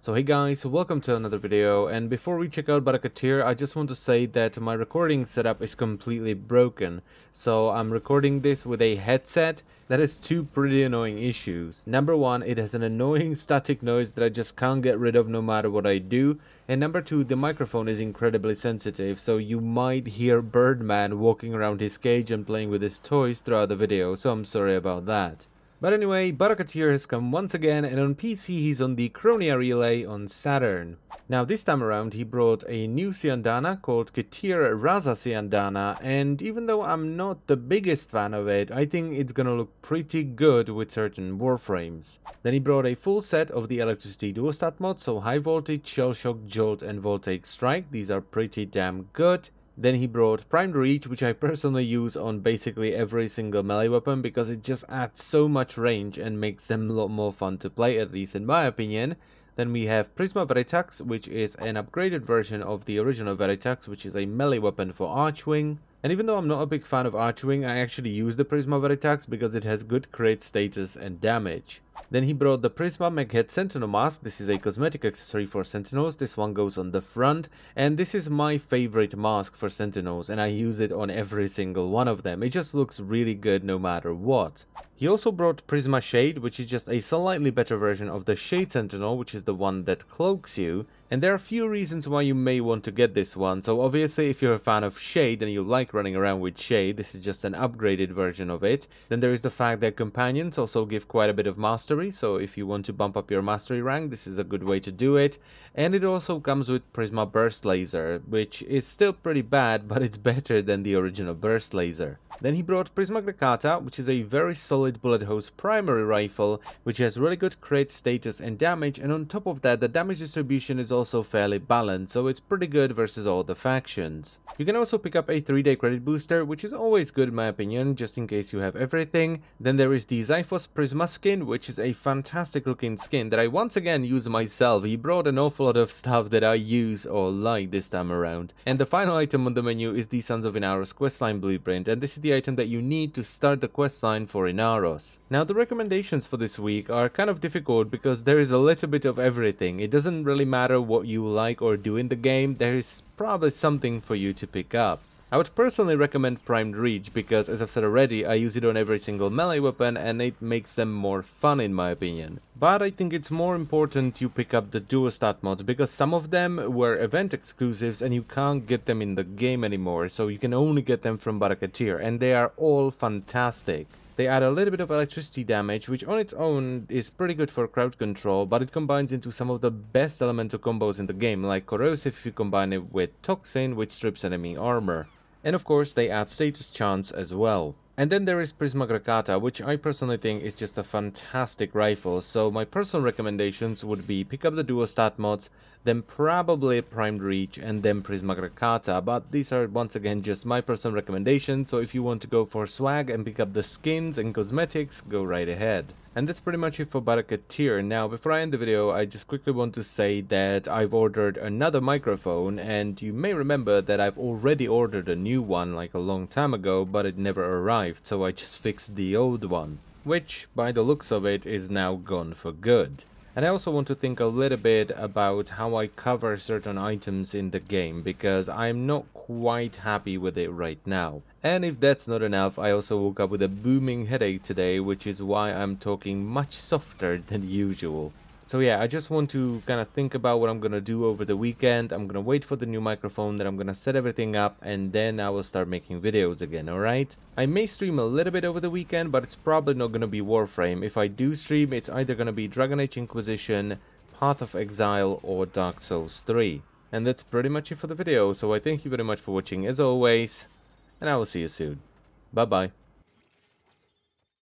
So hey guys, welcome to another video, and before we check out Baro, I just want to say that my recording setup is completely broken. So I'm recording this with a headset that has two pretty annoying issues. Number one, it has an annoying static noise that I just can't get rid of no matter what I do. And number two, the microphone is incredibly sensitive, so you might hear Birdman walking around his cage and playing with his toys throughout the video, so I'm sorry about that. But anyway, Baro has come once again, and on PC he's on the Chronia Relay on Saturn. Now this time around he brought a new Siandana called Teer Raza Siandana, and even though I'm not the biggest fan of it, I think it's gonna look pretty good with certain Warframes. Then he brought a full set of the electricity duostat mods, so High Voltage, Shell Shock, Jolt and Voltaic Strike. These are pretty damn good. Then he brought Primed Reach, which I personally use on basically every single melee weapon because it just adds so much range and makes them a lot more fun to play, at least in my opinion. Then we have Prisma Veritax, which is an upgraded version of the original Veritax, which is a melee weapon for Archwing. And even though I'm not a big fan of Archwing, I actually use the Prisma Veritax because it has good crit status and damage. Then he brought the Prisma Meghead Sentinel Mask. This is a cosmetic accessory for Sentinels. This one goes on the front, and this is my favorite mask for Sentinels, and I use it on every single one of them. It just looks really good no matter what. He also brought Prisma Shade, which is just a slightly better version of the Shade Sentinel, which is the one that cloaks you. And there are a few reasons why you may want to get this one. So obviously if you're a fan of Shade and you like running around with Shade, this is just an upgraded version of it. Then there is the fact that companions also give quite a bit of mastery, so if you want to bump up your mastery rank, this is a good way to do it. And it also comes with Prisma Burst Laser, which is still pretty bad, but it's better than the original Burst Laser. Then he brought Prisma Grakata, which is a very solid bullet hose primary rifle, which has really good crit status and damage, and on top of that the damage distribution is also fairly balanced, so it's pretty good versus all the factions. You can also pick up a 3-day credit booster, which is always good in my opinion, just in case you have everything. Then there is the Zyphos Prisma skin, which is a fantastic looking skin that I once again use myself. He brought an awful lot of stuff that I use or like this time around. And the final item on the menu is the Sons of Inaros questline blueprint, and this is the item that you need to start the questline for Inaros. Now the recommendations for this week are kind of difficult because there is a little bit of everything. It doesn't really matter what you like or do in the game, there is probably something for you to pick up. I would personally recommend Primed Reach because, as I've said already, I use it on every single melee weapon and it makes them more fun in my opinion. But I think it's more important you pick up the duostat mods because some of them were event exclusives and you can't get them in the game anymore, so you can only get them from Baro, and they are all fantastic. They add a little bit of electricity damage, which on its own is pretty good for crowd control, but it combines into some of the best elemental combos in the game, like Corrosive if you combine it with Toxin, which strips enemy armor. And of course they add status chance as well. And then there is Prisma Grakata, which I personally think is just a fantastic rifle, so my personal recommendations would be pick up the duostat mods, then probably Primed Reach, and then Prisma Grakata, but these are once again just my personal recommendations, so if you want to go for swag and pick up the skins and cosmetics, go right ahead. And that's pretty much it for Baro. Now, before I end the video, I just quickly want to say that I've ordered another microphone, and you may remember that I've already ordered a new one like a long time ago, but it never arrived, so I just fixed the old one, which, by the looks of it, is now gone for good. And I also want to think a little bit about how I cover certain items in the game, because I'm not quite happy with it right now. And if that's not enough, I also woke up with a booming headache today, which is why I'm talking much softer than usual. So yeah, I just want to kind of think about what I'm gonna do over the weekend. I'm gonna wait for the new microphone, then I'm gonna set everything up, and then I will start making videos again, alright? I may stream a little bit over the weekend, but it's probably not gonna be Warframe. If I do stream, it's either gonna be Dragon Age Inquisition, Path of Exile, or Dark Souls 3. And that's pretty much it for the video, so I thank you very much for watching as always, and I will see you soon. Bye bye.